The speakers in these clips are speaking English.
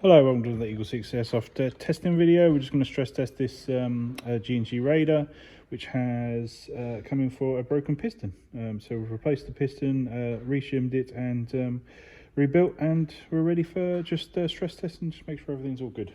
Hello, welcome to the Eagle 6 Airsoft testing video. We're just going to stress test this G&G Raider, which has come in for a broken piston. So we've replaced the piston, reshimmed it and rebuilt, and we're ready for just stress test and just make sure everything's all good.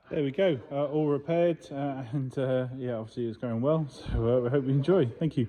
There we go, all repaired, and yeah, obviously it's going well, so we hope you enjoy. Thank you.